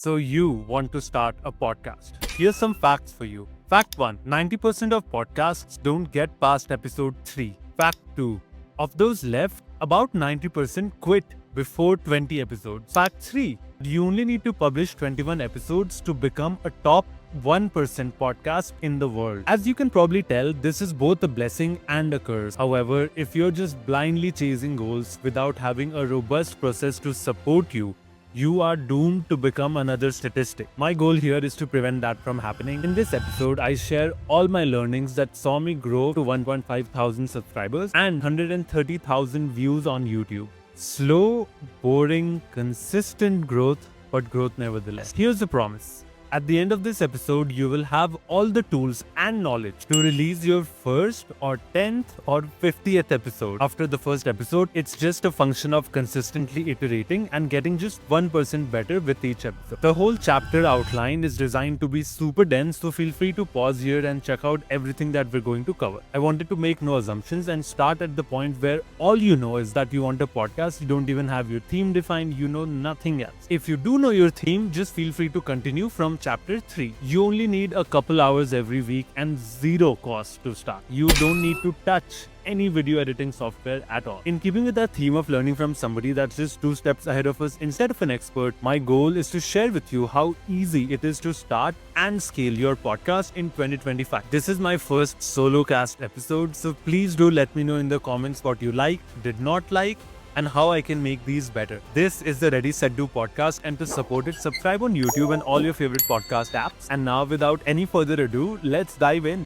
So you want to start a podcast. Here's some facts for you. Fact 1. 90% of podcasts don't get past episode 3. Fact 2. Of those left, about 90% quit before 20 episodes. Fact 3. You only need to publish 21 episodes to become a top 1% podcast in the world. As you can probably tell, this is both a blessing and a curse. However, if you're just blindly chasing goals without having a robust process to support you, you are doomed to become another statistic. My goal here is to prevent that from happening. In this episode, I share all my learnings that saw me grow to 1.5 thousand subscribers and 130,000 views on YouTube. Slow, boring, consistent growth, but growth nevertheless. Here's the promise. At the end of this episode, you will have all the tools and knowledge to release your first or 10th or 50th episode. After the first episode, it's just a function of consistently iterating and getting just 1% better with each episode. The whole chapter outline is designed to be super dense, so feel free to pause here and check out everything that we're going to cover. I wanted to make no assumptions and start at the point where all you know is that you want a podcast, you don't even have your theme defined, you know nothing else. If you do know your theme, just feel free to continue from Chapter 3. You only need a couple hours every week and zero cost to start. You don't need to touch any video editing software at all. In keeping with that theme of learning from somebody that's just 2 steps ahead of us instead of an expert, my goal is to share with you how easy it is to start and scale your podcast in 2025. This is my first solo cast episode, so please do let me know in the comments what you liked, did not like, and how I can make these better. This is the ReadySetdo podcast, and to support it, subscribe on YouTube and all your favorite podcast apps. And now, without any further ado, let's dive in.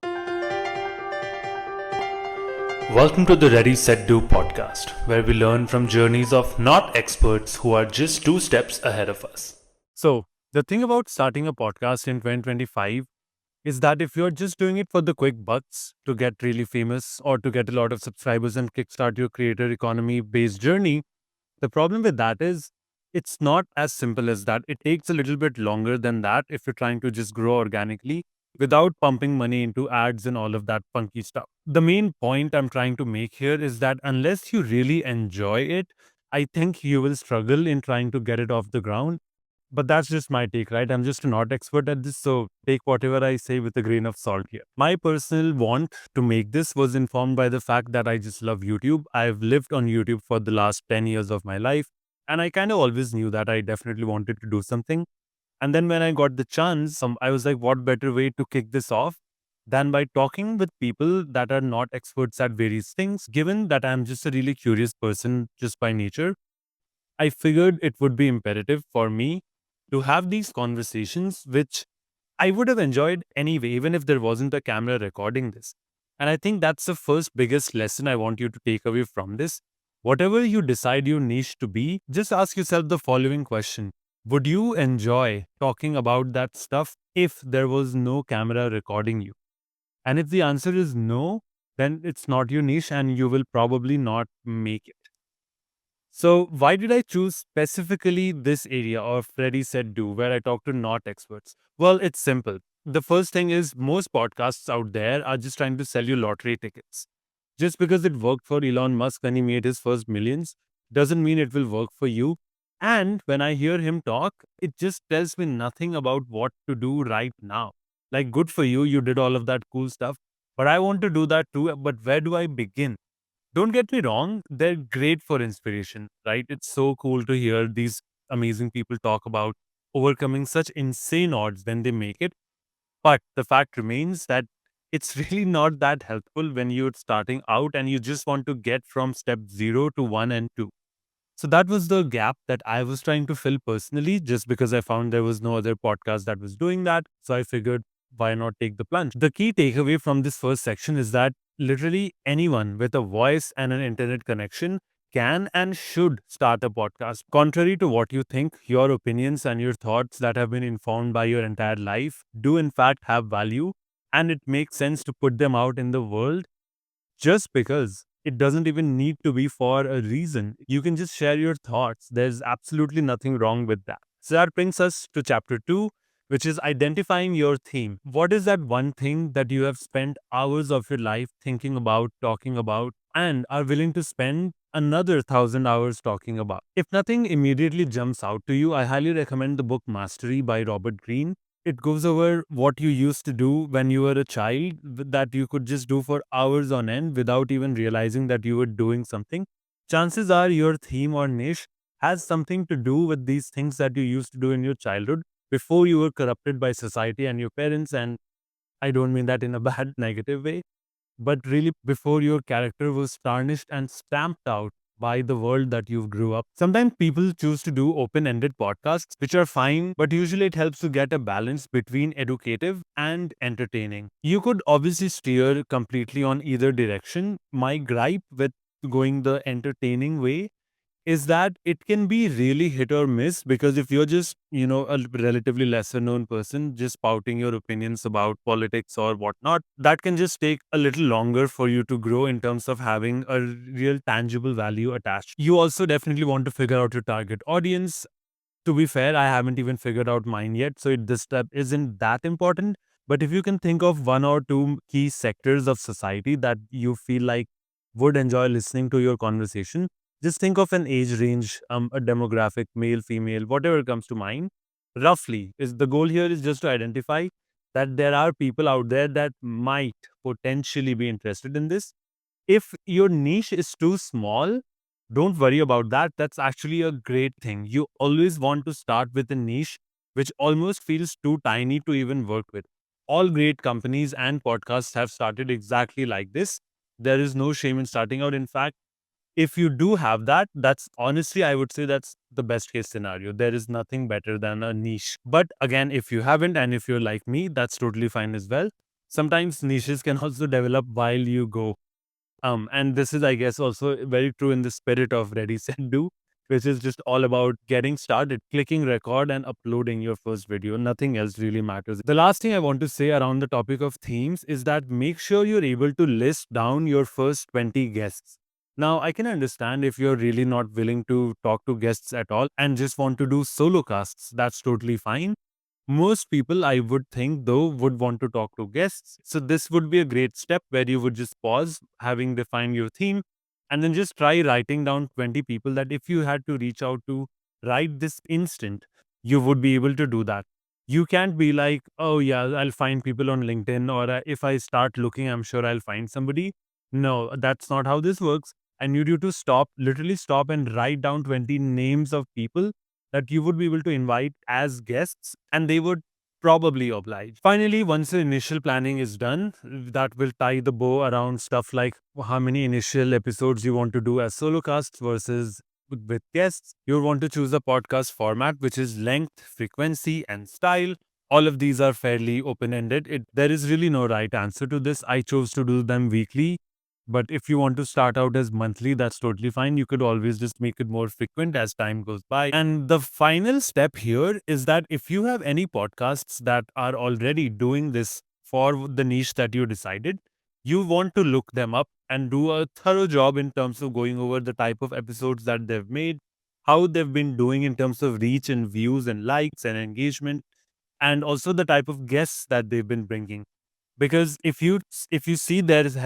Welcome to the ReadySetdo podcast, where we learn from journeys of not experts who are just 2 steps ahead of us. So, the thing about starting a podcast in 2025 is that if you're just doing it for the quick bucks to get really famous or to get a lot of subscribers and kickstart your creator economy based journey, the problem with that is it's not as simple as that. It takes a little bit longer than that if you're trying to just grow organically without pumping money into ads and all of that funky stuff. The main point I'm trying to make here is that unless you really enjoy it, I think you will struggle in trying to get it off the ground. But that's just my take, right? I'm just not expert at this, so take whatever I say with a grain of salt here. My personal want to make this was informed by the fact that I just love YouTube. I've lived on YouTube for the last 10 years of my life, and I kind of always knew that I definitely wanted to do something. And then when I got the chance, I was like, what better way to kick this off than by talking with people that are not experts at various things? Given that I'm just a really curious person just by nature, I figured it would be imperative for me to have these conversations, which I would have enjoyed anyway, even if there wasn't a camera recording this. And I think that's the first biggest lesson I want you to take away from this. Whatever you decide your niche to be, just ask yourself the following question. Would you enjoy talking about that stuff if there was no camera recording you? And if the answer is no, then it's not your niche and you will probably not make it. So why did I choose specifically this area of ReadySetdo where I talk to not experts? Well, it's simple. The first thing is most podcasts out there are just trying to sell you lottery tickets. Just because it worked for Elon Musk when he made his first millions doesn't mean it will work for you. And when I hear him talk, it just tells me nothing about what to do right now. Like, good for you, you did all of that cool stuff, but I want to do that too. But where do I begin? Don't get me wrong, they're great for inspiration, right? It's so cool to hear these amazing people talk about overcoming such insane odds when they make it. But the fact remains that it's really not that helpful when you're starting out and you just want to get from step 0 to 1 and 2. So that was the gap that I was trying to fill personally, just because I found there was no other podcast that was doing that. So I figured, why not take the plunge? The key takeaway from this first section is that literally anyone with a voice and an internet connection can and should start a podcast. Contrary to what you think, your opinions and your thoughts that have been informed by your entire life do in fact have value, and it makes sense to put them out in the world just because. It doesn't even need to be for a reason. You can just share your thoughts. There's absolutely nothing wrong with that. So that brings us to chapter 2, which is identifying your theme. What is that one thing that you have spent hours of your life thinking about, talking about, and are willing to spend another 1,000 hours talking about. If nothing immediately jumps out to you, I highly recommend the book Mastery by Robert Greene. It goes over what you used to do when you were a child that you could just do for hours on end without even realizing that you were doing something. Chances are your theme or niche has something to do with these things that you used to do in your childhood before you were corrupted by society and your parents. And I don't mean that in a bad, negative way, but really before your character was tarnished and stamped out by the world that you grew up. Sometimes people choose to do open ended podcasts, which are fine, but usually it helps to get a balance between educative and entertaining. You could obviously steer completely on either direction. My gripe with going the entertaining way is that it can be really hit or miss, because if you're just, a relatively lesser known person just spouting your opinions about politics or whatnot, that can just take a little longer for you to grow in terms of having a real tangible value attached. You also definitely want to figure out your target audience. To be fair, I haven't even figured out mine yet, so this step isn't that important. But if you can think of one or two key sectors of society that you feel like would enjoy listening to your conversation, just think of an age range, a demographic, male, female, whatever comes to mind. Roughly, is the goal here is just to identify that there are people out there that might potentially be interested in this. If your niche is too small, don't worry about that. That's actually a great thing. You always want to start with a niche which almost feels too tiny to even work with. All great companies and podcasts have started exactly like this. There is no shame in starting out. In fact, if you do have that, that's honestly, I would say that's the best case scenario. There is nothing better than a niche. But again, if you haven't and if you're like me, that's totally fine as well. Sometimes niches can also develop while you go. And this is, I guess, also very true in the spirit of Ready, Set, Do, which is just all about getting started, clicking record and uploading your first video. Nothing else really matters. The last thing I want to say around the topic of themes is that make sure you're able to list down your first 20 guests. Now, I can understand if you're really not willing to talk to guests at all and just want to do solo casts. That's totally fine. Most people, I would think, though, would want to talk to guests. So, this would be a great step where you would just pause, having defined your theme, and then just try writing down 20 people that if you had to reach out to right this instant, you would be able to do that. You can't be like, oh, yeah, I'll find people on LinkedIn, or if I start looking, I'm sure I'll find somebody. No, that's not how this works. I need you to stop, literally stop, and write down 20 names of people that you would be able to invite as guests, and they would probably oblige. Finally, once the initial planning is done, that will tie the bow around stuff like how many initial episodes you want to do as solo casts versus with guests. You'll want to choose a podcast format, which is length, frequency, and style. All of these are fairly open ended. There is really no right answer to this. I chose to do them weekly, but if you want to start out as monthly, that's totally fine. You could always just make it more frequent as time goes by. And the final step here is that if you have any podcasts that are already doing this for the niche that you decided, you want to look them up and do a thorough job in terms of going over the type of episodes that they've made, how they've been doing in terms of reach and views and likes and engagement, and also the type of guests that they've been bringing. Because if you see there is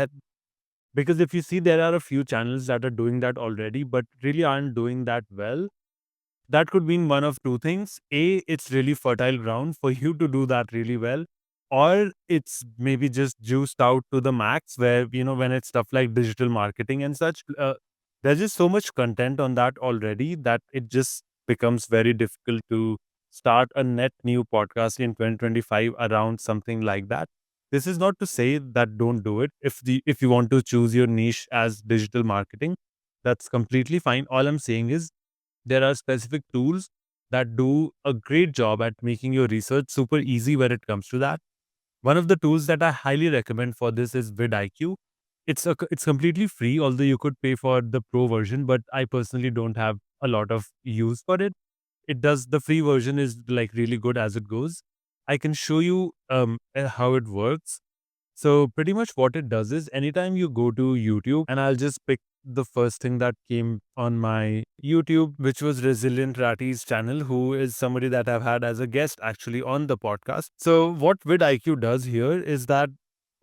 because if you see there are a few channels that are doing that already, but really aren't doing that well, that could mean one of two things. A, it's really fertile ground for you to do that really well. Or it's maybe just juiced out to the max where, when it's stuff like digital marketing and such, there's just so much content on that already that it just becomes very difficult to start a net new podcast in 2025 around something like that. This is not to say that don't do it. If you want to choose your niche as digital marketing, that's completely fine. All I'm saying is there are specific tools that do a great job at making your research super easy when it comes to that. One of the tools that I highly recommend for this is VidIQ. It's completely free, although you could pay for the pro version, but I personally don't have a lot of use for it. The free version is like really good as it goes. I can show you how it works. So pretty much what it does is anytime you go to YouTube, and I'll just pick the first thing that came on my YouTube, which was Resilient Ratty's channel, who is somebody that I've had as a guest actually on the podcast. So what vidIQ does here is that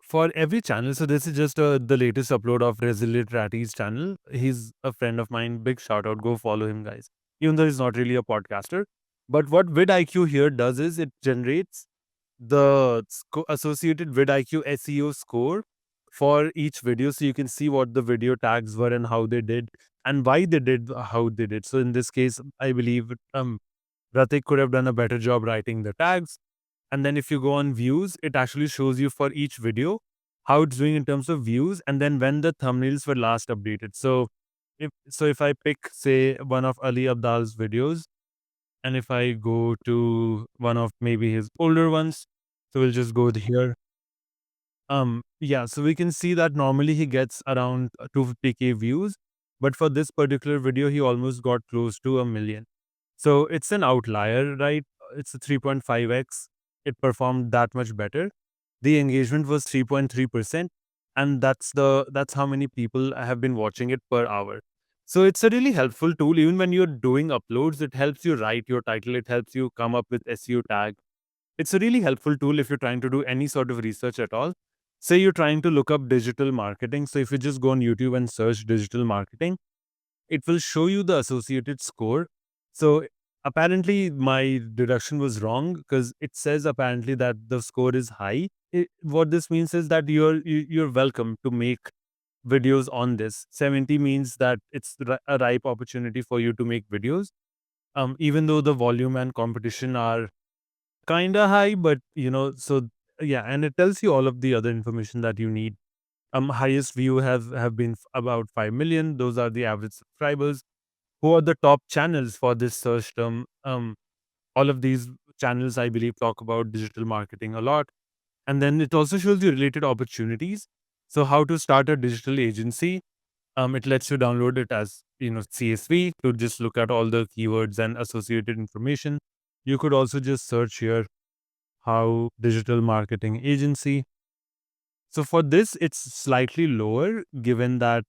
for every channel, so this is just the latest upload of Resilient Ratty's channel. He's a friend of mine. Big shout out. Go follow him, guys. Even though he's not really a podcaster. But what vidIQ here does is it generates the associated vidIQ SEO score for each video. So you can see what the video tags were and how they did and why they did how they did. So in this case, I believe Ratik could have done a better job writing the tags. And then if you go on views, it actually shows you for each video how it's doing in terms of views and then when the thumbnails were last updated. So if I pick, say, one of Ali Abdal's videos, and if I go to one of maybe his older ones, so we'll just go here. Yeah, so we can see that normally he gets around 250K views, but for this particular video, he almost got close to a million. So it's an outlier, right? It's a 3.5x. It performed that much better. The engagement was 3.3%, and that's how many people have been watching it per hour. So it's a really helpful tool. Even when you're doing uploads, it helps you write your title. It helps you come up with SEO tag. It's a really helpful tool if you're trying to do any sort of research at all. Say you're trying to look up digital marketing. So if you just go on YouTube and search digital marketing, it will show you the associated score. So apparently my deduction was wrong because it says apparently that the score is high. What this means is that you're welcome to make videos on this. 70 means that it's a ripe opportunity for you to make videos. Even though the volume and competition are kind of high, but so yeah, and it tells you all of the other information that you need. Highest view have been about 5 million. Those are the average subscribers. Who are the top channels for this search term? All of these channels, I believe, talk about digital marketing a lot. And then it also shows you related opportunities. So how to start a digital agency. It lets you download it as CSV to just look at all the keywords and associated information. You could also just search here how digital marketing agency. So for this, it's slightly lower given that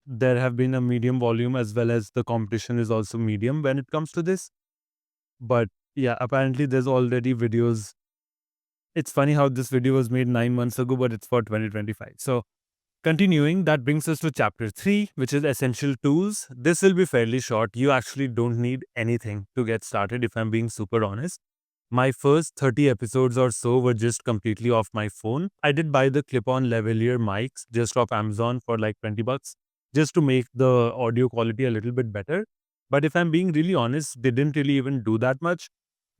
there have been a medium volume as well as the competition is also medium when it comes to this. But yeah, apparently there's already videos. It's funny how this video was made 9 months ago, but it's for 2025. So continuing, that brings us to chapter 3, which is essential tools. This will be fairly short. You actually don't need anything to get started, if I'm being super honest. My first 30 episodes or so were just completely off my phone. I did buy the clip-on lavalier mics just off Amazon for like $20 just to make the audio quality a little bit better. But if I'm being really honest, they didn't really even do that much.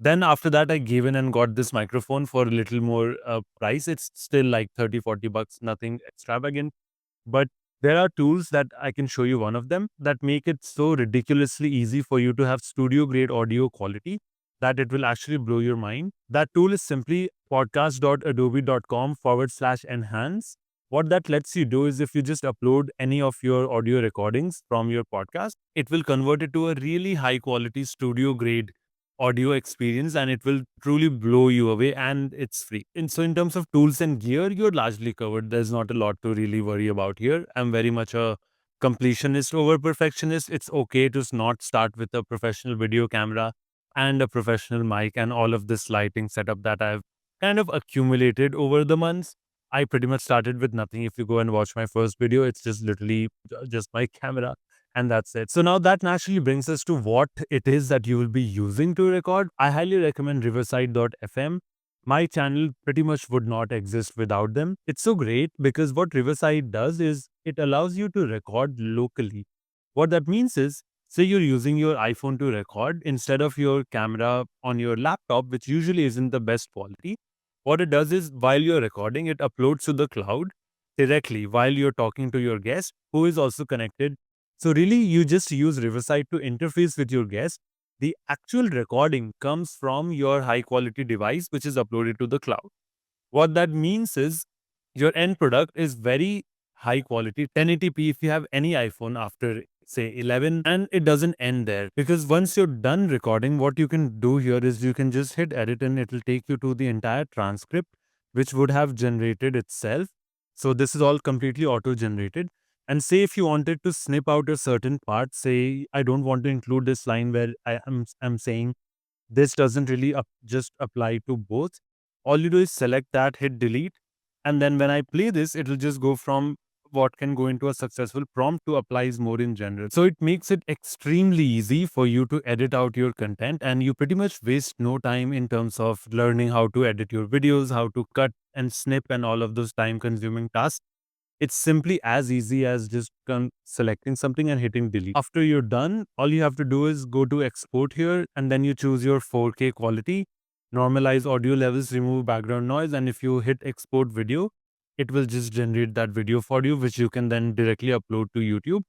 Then after that, I gave in and got this microphone for a little more price. It's still like 30, $40, nothing extravagant. But there are tools that I can show you one of them that make it so ridiculously easy for you to have studio grade audio quality that it will actually blow your mind. That tool is simply podcast.adobe.com/enhance. What that lets you do is if you just upload any of your audio recordings from your podcast, it will convert it to a really high quality studio grade audio experience and it will truly blow you away and it's free. And so in terms of tools and gear, you're largely covered. There's not a lot to really worry about here. I'm very much a completionist over perfectionist. It's okay to not start with a professional video camera and a professional mic and all of this lighting setup that I've kind of accumulated over the months. I pretty much started with nothing. If you go and watch my first video, it's just literally just my camera and that's it. So now that naturally brings us to what it is that you will be using to record. I highly recommend riverside.fm. My channel pretty much would not exist without them. It's so great because what Riverside does is it allows you to record locally. What that means is, say you're using your iPhone to record instead of your camera on your laptop, which usually isn't the best quality. What it does is while you're recording, it uploads to the cloud directly while you're talking to your guest who is also connected. So really, you just use Riverside to interface with your guest. The actual recording comes from your high quality device, which is uploaded to the cloud. What that means is your end product is very high quality 1080p if you have any iPhone after say 11, and it doesn't end there because once you're done recording, what you can do here is you can just hit edit and it will take you to the entire transcript which would have generated itself. So this is all completely auto generated. And say if you wanted to snip out a certain part, say I don't want to include this line where I'm saying this doesn't really just apply to both. All you do is select that, hit delete, And then when I play this, it will just go from what can go into a successful prompt to applies more in general. So it makes it extremely easy for you to edit out your content, and you pretty much waste no time in terms of learning how to edit your videos, how to cut and snip and all of those time consuming tasks. It's simply as easy as just selecting something and hitting delete. After you're done, all you have to do is go to export here, and then you choose your 4K quality, normalize audio levels, remove background noise, and if you hit export video, it will just generate that video for you, which you can then directly upload to YouTube.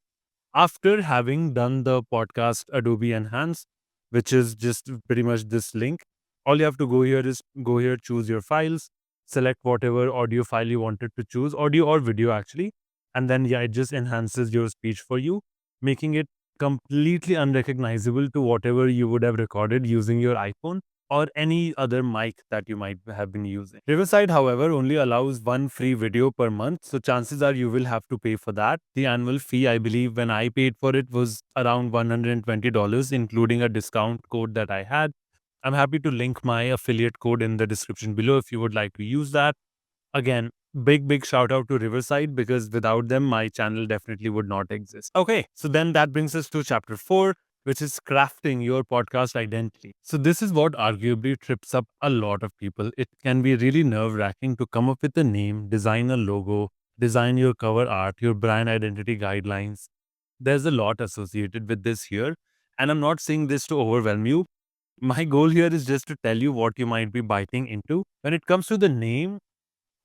After having done the podcast Adobe Enhance, which is just pretty much this link, all you have to go here, choose your files, select whatever audio file you wanted to choose, audio or video actually, and then yeah, it just enhances your speech for you, making it completely unrecognizable to whatever you would have recorded using your iPhone or any other mic that you might have been using. Riverside, however, only allows one free video per month, so chances are you will have to pay for that. The annual fee, I believe, when I paid for it was around $120, including a discount code that I had. I'm happy to link my affiliate code in the description below if you would like to use that. Again, big shout out to Riverside, because without them, my channel definitely would not exist. Okay, so then that brings us to chapter 4, which is crafting your podcast identity. So this is what arguably trips up a lot of people. It can be really nerve wracking to come up with a name, design a logo, design your cover art, your brand identity guidelines. There's a lot associated with this here. And I'm not saying this to overwhelm you. My goal here is just to tell you what you might be biting into. When it comes to the name,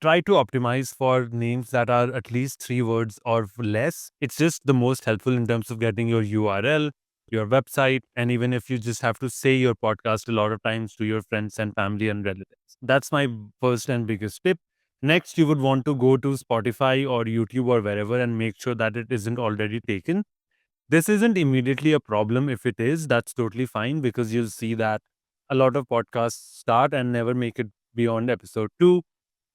try to optimize for names that are at least 3 words or less. It's just the most helpful in terms of getting your URL, your website, and even if you just have to say your podcast a lot of times to your friends and family and relatives. That's my first and biggest tip. Next, you would want to go to Spotify or YouTube or wherever and make sure that it isn't already taken. This isn't immediately a problem. If it is, that's totally fine, because you'll see that a lot of podcasts start and never make it beyond episode 2.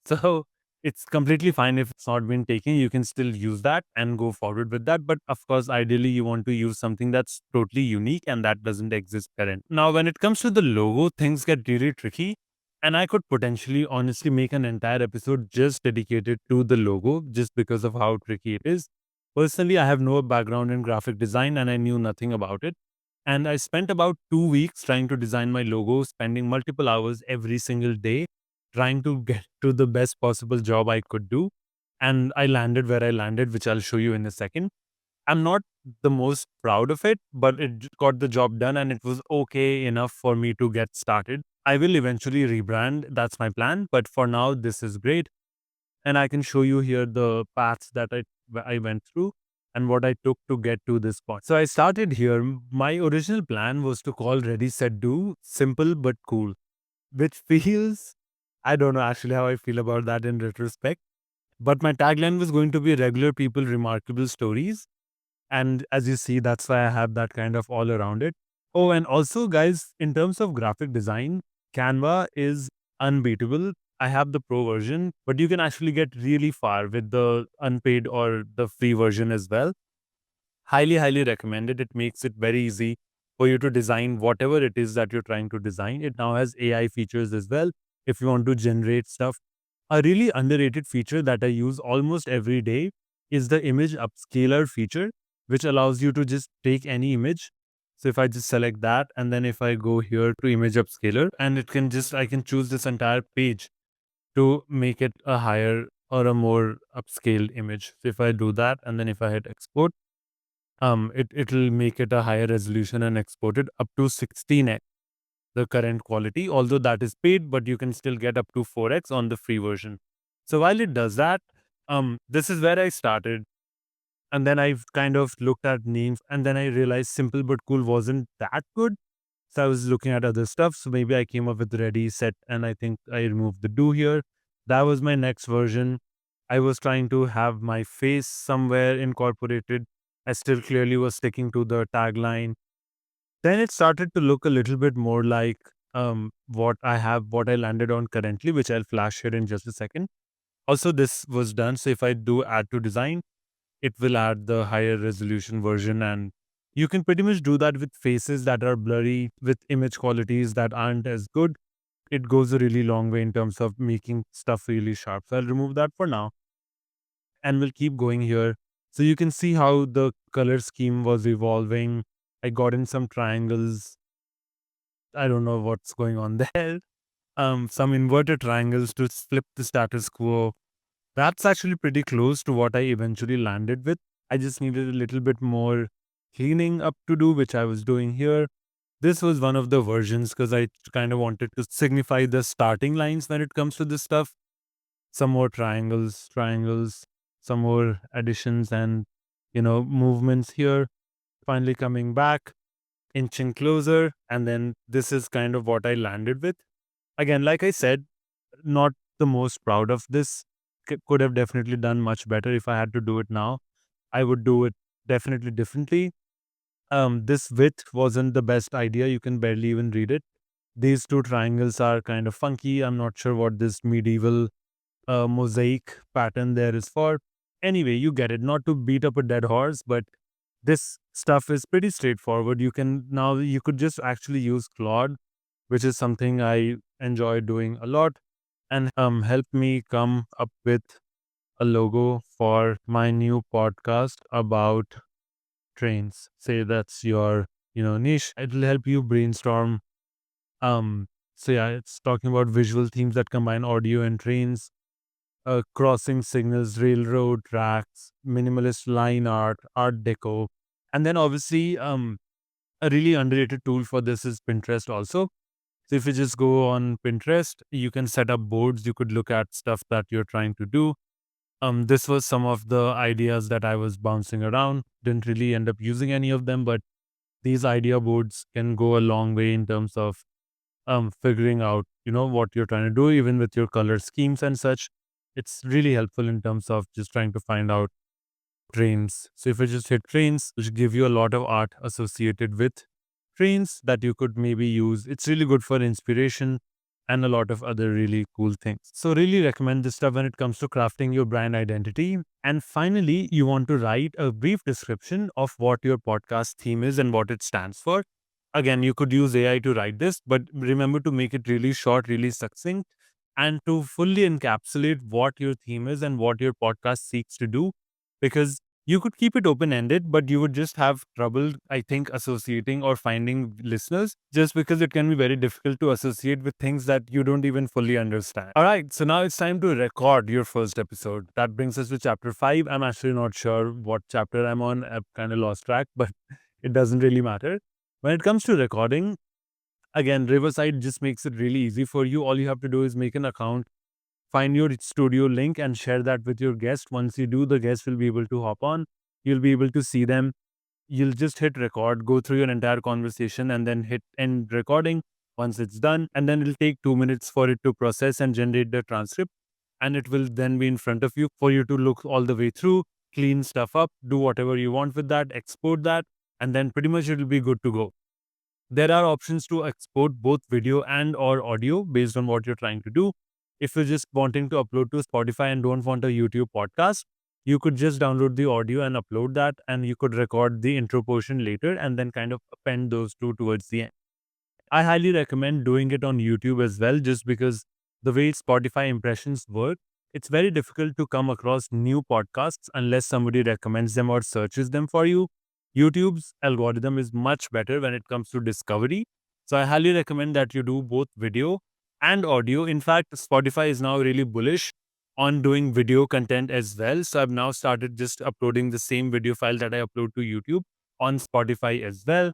So it's completely fine if it's not been taken. You can still use that and go forward with that. But of course, ideally, you want to use something that's totally unique and that doesn't exist currently. Now, when it comes to the logo, things get really tricky. And I could potentially honestly make an entire episode just dedicated to the logo, just because of how tricky it is. Personally, I have no background in graphic design and I knew nothing about it. And I spent about 2 weeks trying to design my logo, spending multiple hours every single day trying to get to the best possible job I could do. And I landed where I landed, which I'll show you in a second. I'm not the most proud of it, but it got the job done and it was okay enough for me to get started. I will eventually rebrand. That's my plan. But for now, this is great. And I can show you here the paths that I went through and what I took to get to this point. So I started here. My original plan was to call Ready Set Do simple but cool, which feels, I don't know actually how I feel about that in retrospect. But my tagline was going to be regular people, remarkable stories. And as you see, that's why I have that kind of all around it. Oh, and also, guys, in terms of graphic design, Canva is unbeatable. I have the pro version, but you can actually get really far with the unpaid or the free version as well. Highly recommend it. It makes it very easy for you to design whatever it is that you're trying to design. It now has AI features as well if you want to generate stuff. A really underrated feature that I use almost every day is the image upscaler feature, which allows you to just take any image. So if I just select that, and then if I go here to image upscaler, and I can choose this entire page to make it a higher or a more upscaled image. So if I do that, and then if I hit export, it'll make it a higher resolution and export it up to 16x the current quality, although that is paid, but you can still get up to 4x on the free version. So while it does that, this is where I started. And then I've kind of looked at names, and then I realized simple but cool wasn't that good. So I was looking at other stuff. So maybe I came up with ready, set, and I think I removed the do here. That was my next version. I was trying to have my face somewhere incorporated. I still clearly was sticking to the tagline. Then it started to look a little bit more like what I landed on currently, which I'll flash here in just a second. Also, this was done. So if I do add to design, it will add the higher resolution version. And you can pretty much do that with faces that are blurry, with image qualities that aren't as good. it goes a really long way in terms of making stuff really sharp. So I'll remove that for now and we'll keep going here. So you can see how the color scheme was evolving. I got in some triangles. I don't know what's going on there. Some inverted triangles to flip the status quo. That's actually pretty close to what I eventually landed with. I just needed a little bit more cleaning up to do, which I was doing here. This was one of the versions because I kind of wanted to signify the starting lines when it comes to this stuff. Some more triangles, some more additions and, movements here. Finally coming back, inching closer. And then this is kind of what I landed with. Again, like I said, not the most proud of this. Could have definitely done much better. If I had to do it now, I would do it definitely differently. This width wasn't the best idea. You can barely even read it. These two triangles are kind of funky. I'm not sure what this medieval mosaic pattern there is for. Anyway, you get it. Not to beat up a dead horse, but this stuff is pretty straightforward. You could just actually use Claude, which is something I enjoy doing a lot, and help me come up with a logo for my new podcast about trains. Say that's your, niche. It'll help you brainstorm. So yeah, it's talking about visual themes that combine audio and trains, crossing signals, railroad tracks, minimalist line art, art deco. And then obviously, a really underrated tool for this is Pinterest also. So if you just go on Pinterest, you can set up boards. You could look at stuff that you're trying to do. This was some of the ideas that I was bouncing around. Didn't really end up using any of them, but these idea boards can go a long way in terms of figuring out, what you're trying to do, even with your color schemes and such. It's really helpful in terms of just trying to find out trains. So if you just hit trains, which give you a lot of art associated with trains that you could maybe use. It's really good for inspiration and a lot of other really cool things. So really recommend this stuff when it comes to crafting your brand identity. And finally, you want to write a brief description of what your podcast theme is and what it stands for. Again, you could use AI to write this, but remember to make it really short, really succinct, and to fully encapsulate what your theme is and what your podcast seeks to do. Because you could keep it open ended, but you would just have trouble, I think, associating or finding listeners just because it can be very difficult to associate with things that you don't even fully understand. All right, so now it's time to record your first episode. That brings us to chapter 5. I'm actually not sure what chapter I'm on. I've kind of lost track, but it doesn't really matter. When it comes to recording, again, Riverside just makes it really easy for you. All you have to do is make an account, find your studio link, and share that with your guest. Once you do, the guest will be able to hop on. You'll be able to see them. You'll just hit record, go through your entire conversation, and then hit end recording once it's done. And then it'll take 2 minutes for it to process and generate the transcript. And it will then be in front of you for you to look all the way through, clean stuff up, do whatever you want with that, export that, and then pretty much it'll be good to go. There are options to export both video and or audio based on what you're trying to do. If you're just wanting to upload to Spotify and don't want a YouTube podcast, you could just download the audio and upload that, and you could record the intro portion later and then kind of append those two towards the end. I highly recommend doing it on YouTube as well, just because the way Spotify impressions work, it's very difficult to come across new podcasts unless somebody recommends them or searches them for you. YouTube's algorithm is much better when it comes to discovery. So I highly recommend that you do both video and audio. In fact, Spotify is now really bullish on doing video content as well. So I've now started just uploading the same video file that I upload to YouTube on Spotify as well,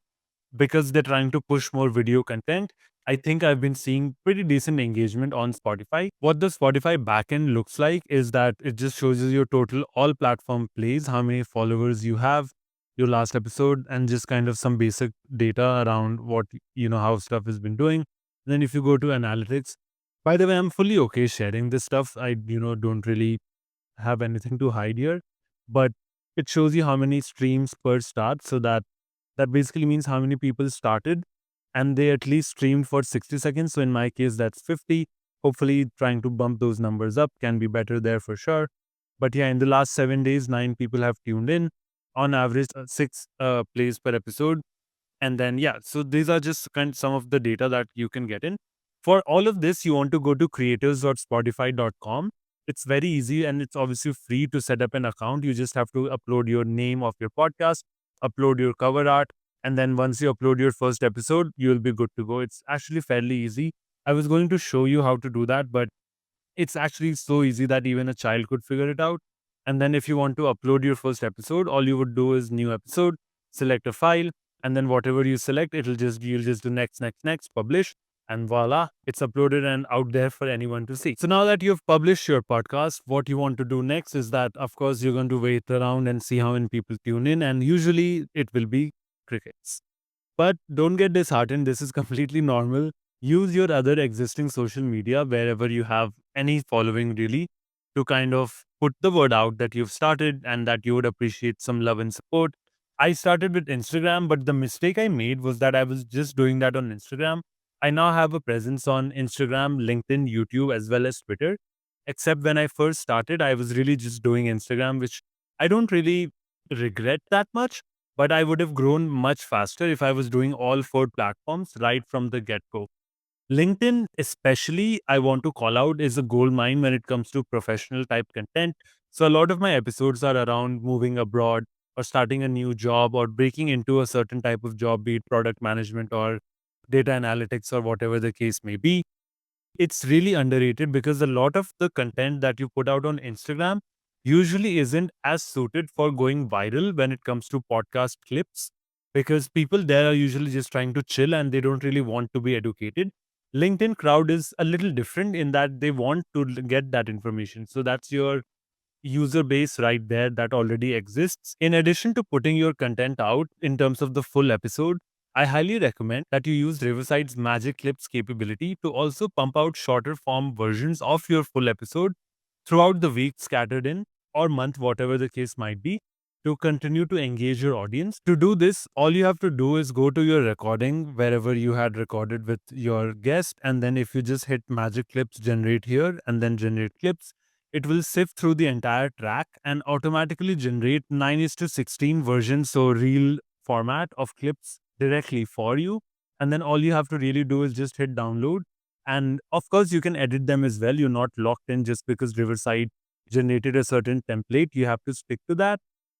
because they're trying to push more video content. I think I've been seeing pretty decent engagement on Spotify. What the Spotify backend looks like is that it just shows you your total all platform plays, how many followers you have, your last episode, and just kind of some basic data around what, how stuff has been doing. Then if you go to analytics, by the way, I'm fully okay sharing this stuff. I, don't really have anything to hide here, but it shows you how many streams per start. So that basically means how many people started and they at least streamed for 60 seconds. So in my case, that's 50. Hopefully, trying to bump those numbers up can be better there for sure. But yeah, in the last 7 days, 9 people have tuned in. On average, six plays per episode. And then, yeah, so these are just some of the data that you can get in. For all of this, you want to go to creators.spotify.com. It's very easy and it's obviously free to set up an account. You just have to upload your name of your podcast, upload your cover art, and then once you upload your first episode, you'll be good to go. It's actually fairly easy. I was going to show you how to do that, but it's actually so easy that even a child could figure it out. And then if you want to upload your first episode, all you would do is new episode, select a file, and then whatever you select, you'll just do next, next, next, publish, and voila, it's uploaded and out there for anyone to see. So now that you've published your podcast, what you want to do next is that, of course, you're going to wait around and see how many people tune in, and usually it will be crickets. But don't get disheartened. This is completely normal. Use your other existing social media wherever you have any following, really, to kind of put the word out that you've started and that you would appreciate some love and support. I started with Instagram, but the mistake I made was that I was just doing that on Instagram. I now have a presence on Instagram, LinkedIn, YouTube, as well as Twitter. Except when I first started, I was really just doing Instagram, which I don't really regret that much, but I would have grown much faster if I was doing all four platforms right from the get go. LinkedIn, especially, I want to call out, is a gold mine when it comes to professional type content. So, a lot of my episodes are around moving abroad or starting a new job or breaking into a certain type of job, be it product management or data analytics or whatever the case may be. It's really underrated because a lot of the content that you put out on Instagram usually isn't as suited for going viral when it comes to podcast clips, because people there are usually just trying to chill and they don't really want to be educated. LinkedIn crowd is a little different in that they want to get that information. So that's your user base right there that already exists. In addition to putting your content out in terms of the full episode, I highly recommend that you use Riverside's Magic Clips capability to also pump out shorter form versions of your full episode throughout the week, scattered in or month, whatever the case might be, to continue to engage your audience. To do this, all you have to do is go to your recording wherever you had recorded with your guest, and then if you just hit Magic Clips generate here and then generate clips, it will sift through the entire track and automatically generate 9 is to 16 versions, so real format of clips directly for you. And then all you have to really do is just hit download. And of course, you can edit them as well. You're not locked in just because Riverside generated a certain template. You have to stick to that.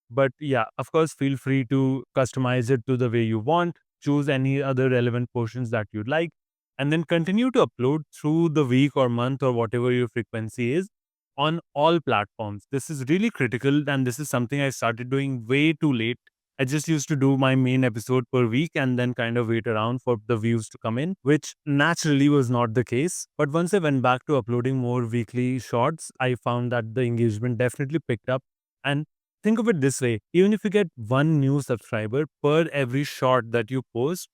But yeah, of course, feel free to customize it to the way you want. Choose any other relevant portions that you'd like, and then continue to upload through the week or month or whatever your frequency is on all platforms. This is really critical, and this is something I started doing way too late. I just used to do my main episode per week and then kind of wait around for the views to come in, which naturally was not the case. But once I went back to uploading more weekly shorts, I found that the engagement definitely picked up. And think of it this way, even if you get one new subscriber per every short that you post,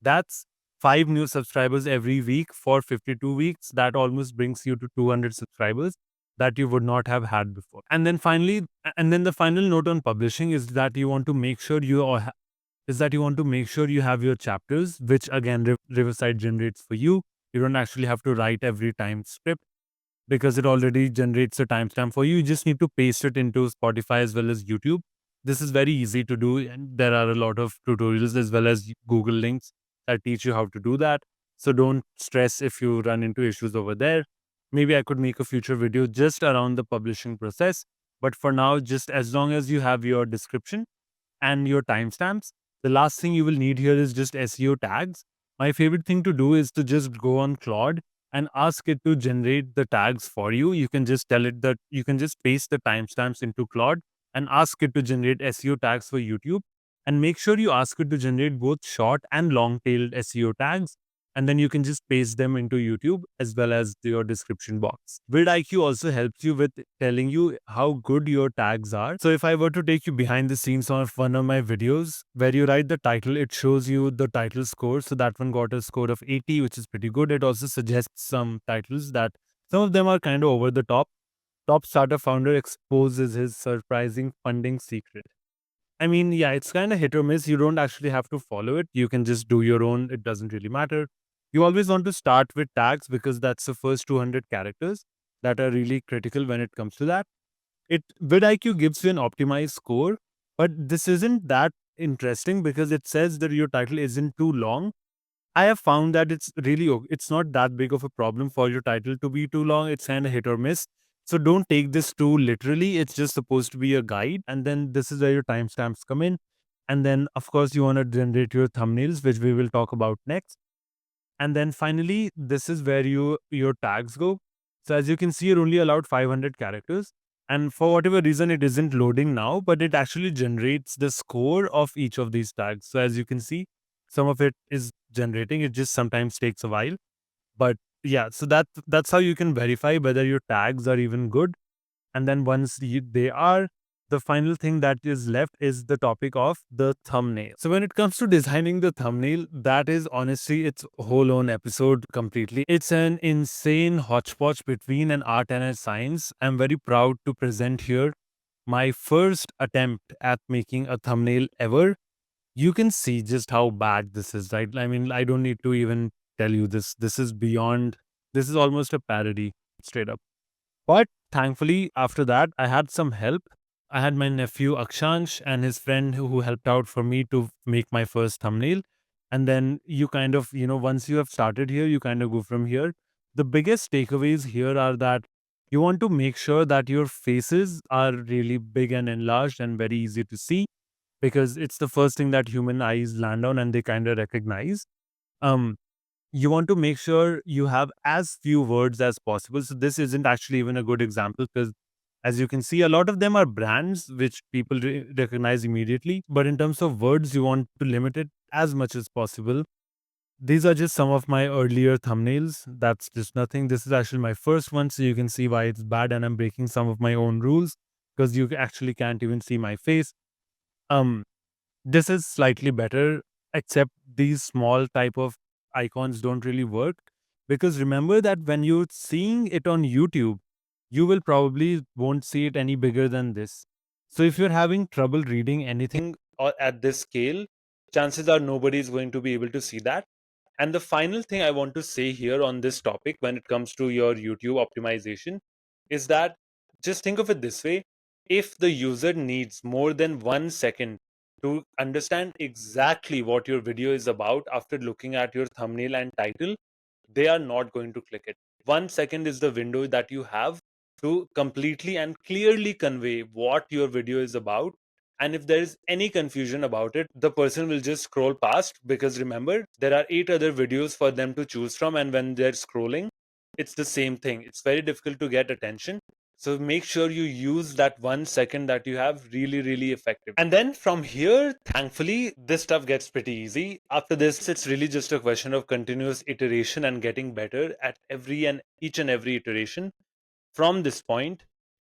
that's five new subscribers every week for 52 weeks. That almost brings you to 200 subscribers that you would not have had before. And then the final note on publishing is that you want to make sure you have your chapters, which again Riverside generates for you. You don't actually have to write every time script because it already generates a timestamp for you. You just need to paste it into Spotify as well as YouTube. This is very easy to do, and there are a lot of tutorials as well as Google links that teach you how to do that. So don't stress if you run into issues over there. Maybe I could make a future video just around the publishing process. But for now, just as long as you have your description and your timestamps, the last thing you will need here is just SEO tags. My favorite thing to do is to just go on Claude and ask it to generate the tags for you. You can just tell it that you can just paste the timestamps into Claude and ask it to generate SEO tags for YouTube. And make sure you ask it to generate both short and long tailed SEO tags. And then you can just paste them into YouTube as well as your description box. VidIQ also helps you with telling you how good your tags are. So if I were to take you behind the scenes of one of my videos where you write the title, it shows you the title score. So that one got a score of 80, which is pretty good. It also suggests some titles that some of them are kind of over the top. Top startup founder exposes his surprising funding secret. I mean, yeah, it's kind of hit or miss. You don't actually have to follow it. You can just do your own. It doesn't really matter. You always want to start with tags because that's the first 200 characters that are really critical when it comes to that. VidIQ gives you an optimized score, but this isn't that interesting because it says that your title isn't too long I have found that it's not that big of a problem for your title to be too long. It's kind of hit or miss. So don't take this too literally. It's just supposed to be a guide. And then this is where your timestamps come in. And then, of course, you want to generate your thumbnails, which we will talk about next. And then finally, this is where your tags go. So as you can see, you're only allowed 500 characters. And for whatever reason, it isn't loading now, but it actually generates the score of each of these tags. So as you can see, some of it is generating. It just sometimes takes a while. But yeah, so that's how you can verify whether your tags are even good. And then once they are, the final thing that is left is the topic of the thumbnail. So when it comes to designing the thumbnail, that is honestly its whole own episode completely. It's an insane hodgepodge between an art and a science. I'm very proud to present here my first attempt at making a thumbnail ever. You can see just how bad this is, right? I mean, I don't need to even tell you this. This is beyond, this is almost a parody, straight up. But thankfully, after that, I had some help. I had my nephew Akshansh and his friend who helped out for me to make my first thumbnail. And then you kind of, once you have started here, you kind of go from here. The biggest takeaways here are that you want to make sure that your faces are really big and enlarged and very easy to see, because it's the first thing that human eyes land on and they kind of recognize. Um, you want to make sure you have as few words as possible. So this isn't actually even a good example, because as you can see, a lot of them are brands which people recognize immediately. But in terms of words, you want to limit it as much as possible. These are just some of my earlier thumbnails. That's just nothing. This is actually my first one, so you can see why it's bad and I'm breaking some of my own rules, because you actually can't even see my face. Um, this is slightly better, except these small type of icons don't really work, because remember that when you're seeing it on YouTube, you will probably won't see it any bigger than this. So if you're having trouble reading anything or at this scale, chances are nobody is going to be able to see that. And the final thing I want to say here on this topic when it comes to your YouTube optimization is that just think of it this way. If the user needs more than 1 second to understand exactly what your video is about after looking at your thumbnail and title, they are not going to click it. 1 second is the window that you have to completely and clearly convey what your video is about. And if there is any confusion about it, the person will just scroll past, because remember, there are 8 other videos for them to choose from. And when they're scrolling, it's the same thing. It's very difficult to get attention. So make sure you use that 1 second that you have really, really effective. And then from here, thankfully, this stuff gets pretty easy. After this, it's really just a question of continuous iteration and getting better at each and every iteration. From this point,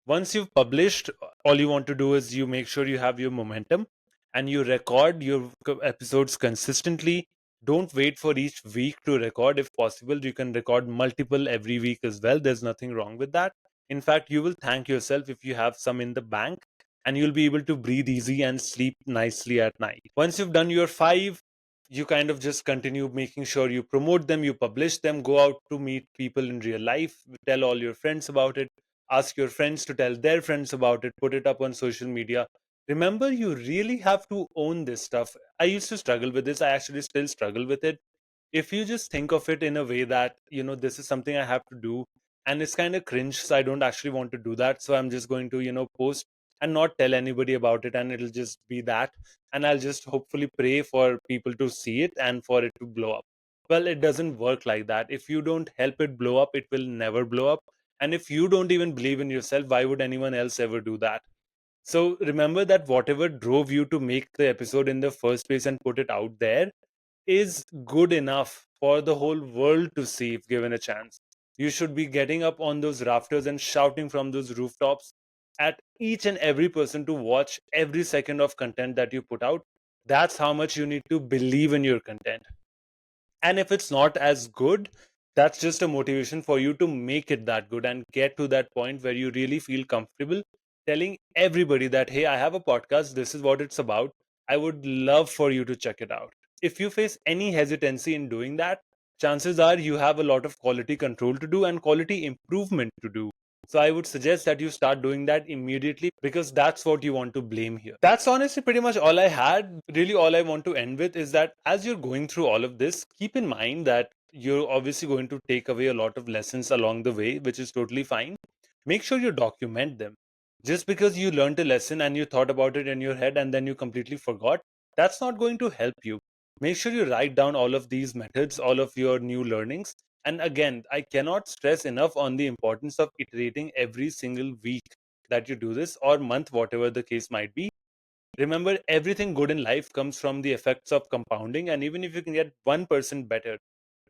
once you've published, all you want to do is you make sure you have your momentum and you record your episodes consistently. Don't wait for each week to record. If possible, you can record multiple every week as well. There's nothing wrong with that. In fact, you will thank yourself if you have some in the bank, and you'll be able to breathe easy and sleep nicely at night. Once you've done your five, you kind of just continue making sure you promote them, you publish them, go out to meet people in real life, tell all your friends about it, ask your friends to tell their friends about it, put it up on social media. Remember, you really have to own this stuff. I used to struggle with this. I actually still struggle with it. If you just think of it in a way that, this is something I have to do, and it's kind of cringe, so I don't actually want to do that. So I'm just going to, post and not tell anybody about it, and it'll just be that. And I'll just hopefully pray for people to see it and for it to blow up. Well, it doesn't work like that. If you don't help it blow up, it will never blow up. And if you don't even believe in yourself, why would anyone else ever do that? So remember that whatever drove you to make the episode in the first place and put it out there is good enough for the whole world to see if given a chance. You should be getting up on those rafters and shouting from those rooftops at each and every person to watch every second of content that you put out. That's how much you need to believe in your content. And if it's not as good, that's just a motivation for you to make it that good and get to that point where you really feel comfortable telling everybody that, hey, I have a podcast, this is what it's about, I would love for you to check it out. If you face any hesitancy in doing that, chances are you have a lot of quality control to do and quality improvement to do. So I would suggest that you start doing that immediately, because that's what you want to blame here. That's honestly pretty much all I had. Really, all I want to end with is that as you're going through all of this, keep in mind that you're obviously going to take away a lot of lessons along the way, which is totally fine. Make sure you document them. Just because you learned a lesson and you thought about it in your head and then you completely forgot, that's not going to help you. Make sure you write down all of these methods, all of your new learnings. And again, I cannot stress enough on the importance of iterating every single week that you do this, or month, whatever the case might be. Remember, everything good in life comes from the effects of compounding. And even if you can get 1% better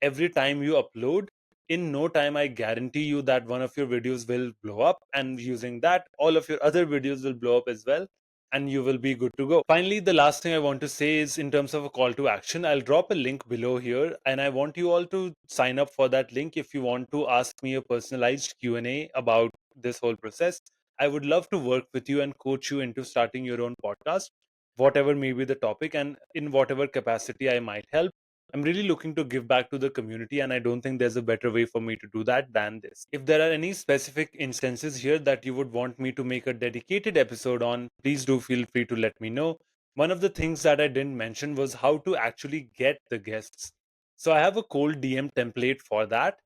every time you upload, in no time, I guarantee you that one of your videos will blow up. And using that, all of your other videos will blow up as well. And you will be good to go. Finally, the last thing I want to say is in terms of a call to action, I'll drop a link below here. And I want you all to sign up for that link if you want to ask me a personalized Q&A about this whole process. I would love to work with you and coach you into starting your own podcast, whatever may be the topic, and in whatever capacity I might help. I'm really looking to give back to the community, and I don't think there's a better way for me to do that than this. If there are any specific instances here that you would want me to make a dedicated episode on, please do feel free to let me know. One of the things that I didn't mention was how to actually get the guests. So I have a cold DM template for that.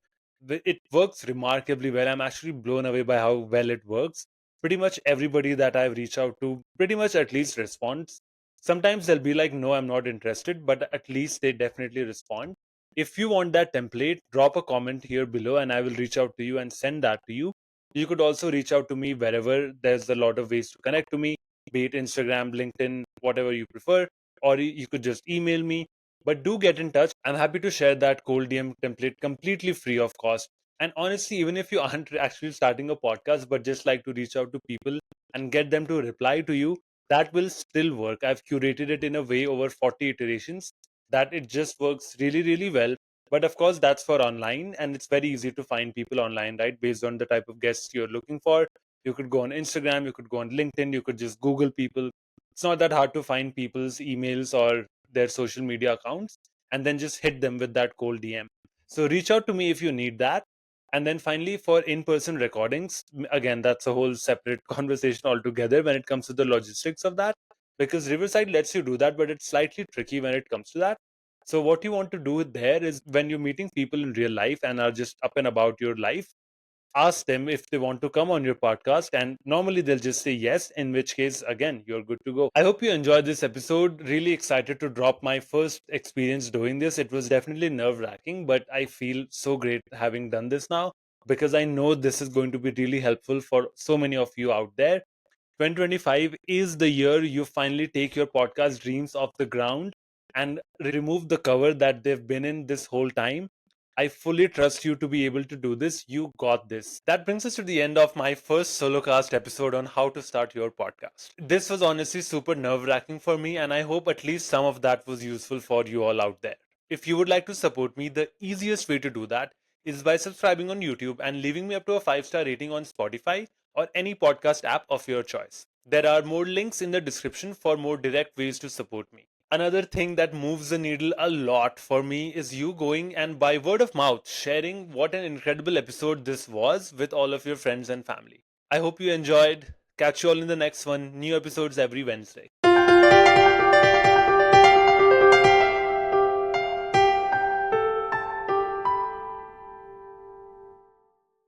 It works remarkably well. I'm actually blown away by how well it works. Pretty much everybody that I've reached out to pretty much at least responds. Sometimes they'll be like, no, I'm not interested, but at least they definitely respond. If you want that template, drop a comment here below and I will reach out to you and send that to you. You could also reach out to me wherever. There's a lot of ways to connect to me, be it Instagram, LinkedIn, whatever you prefer, or you could just email me. But do get in touch. I'm happy to share that cold DM template completely free of cost. And honestly, even if you aren't actually starting a podcast, but just like to reach out to people and get them to reply to you, that will still work. I've curated it in a way over 40 iterations that it just works really, really well. But of course, that's for online, and it's very easy to find people online, right? Based on the type of guests you're looking for. You could go on Instagram, you could go on LinkedIn, you could just Google people. It's not that hard to find people's emails or their social media accounts and then just hit them with that cold DM. So reach out to me if you need that. And then finally, for in person recordings, again, that's a whole separate conversation altogether when it comes to the logistics of that, because Riverside lets you do that, but it's slightly tricky when it comes to that. So, what you want to do there is when you're meeting people in real life and are just up and about your life, ask them if they want to come on your podcast, and normally they'll just say yes, in which case again you're good to go. I hope you enjoyed this episode. Really excited to drop my first experience doing this. It was definitely nerve wracking, but I feel so great having done this now, because I know this is going to be really helpful for so many of you out there. 2025 is the year you finally take your podcast dreams off the ground and remove the cover that they've been in this whole time. I fully trust you to be able to do this. You got this. That brings us to the end of my first solocast episode on how to start your podcast. This was honestly super nerve wracking for me, and I hope at least some of that was useful for you all out there. If you would like to support me, the easiest way to do that is by subscribing on YouTube and leaving me up to a 5-star rating on Spotify or any podcast app of your choice. There are more links in the description for more direct ways to support me. Another thing that moves the needle a lot for me is you going and by word of mouth sharing what an incredible episode this was with all of your friends and family. I hope you enjoyed. Catch you all in the next one. New episodes every Wednesday.